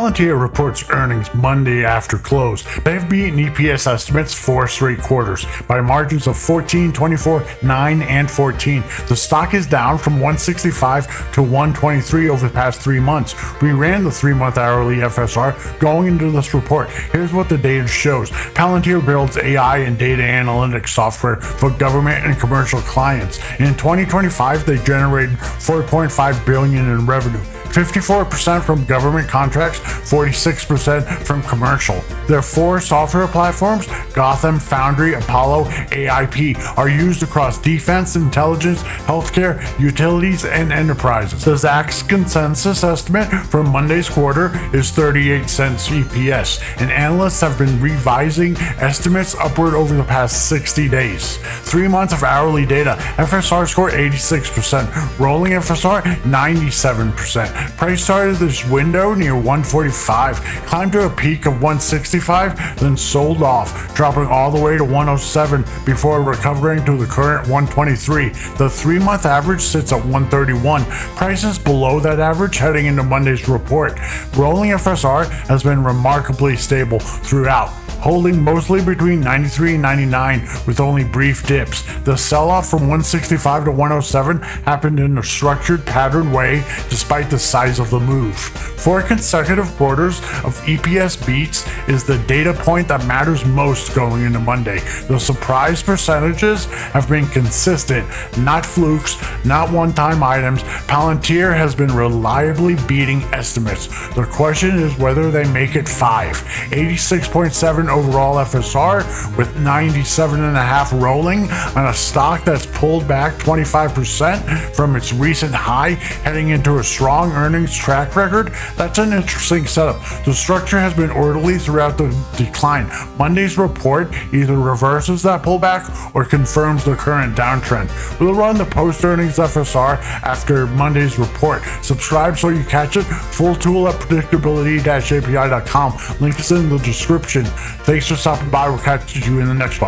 Palantir reports earnings Monday after close. They've beaten EPS estimates 4 straight quarters by margins of 14, 24, 9, and 14. The stock is down from 165 to 123 over the past 3 months. We ran the 3-month hourly FSR going into this report. Here's what the data shows. Palantir builds AI and data analytics software for government and commercial clients. In 2025, they generated $4.5 billion in revenue. 54% from government contracts, 46% from commercial. Their 4 software platforms, Gotham, Foundry, Apollo, AIP, are used across defense, intelligence, healthcare, utilities, and enterprises. The Zacks consensus estimate for Monday's quarter is 38 cents EPS, and analysts have been revising estimates upward over the past 60 days. 3 months of hourly data, FSR score 86%, rolling FSR 97%. Price started this window near 145, climbed to a peak of 165, then sold off, dropping all the way to 107 before recovering to the current 123. The 3-month average sits at 131. Prices below that average heading into Monday's report. Rolling FSR has been remarkably stable throughout, holding mostly between 93 and 99 with only brief dips. The sell-off from 165 to 107 happened in a structured pattern way despite the size of the move. 4 consecutive quarters of EPS beats is the data point that matters most going into Monday. The surprise percentages have been consistent, not flukes, not one-time items. Palantir has been reliably beating estimates. The question is whether they make it 5. 86.7 overall FSR with 97.5 rolling on a stock that's pulled back 25% from its recent high, heading into a strong earnings track record. That's an interesting setup. The structure has been orderly throughout the decline. Monday's report either reverses that pullback or confirms the current downtrend. We'll run the post-earnings FSR after Monday's report. Subscribe so you catch it. Full tool at predictability-api.com. Link is in the description. Thanks for stopping by. We'll catch you in the next one.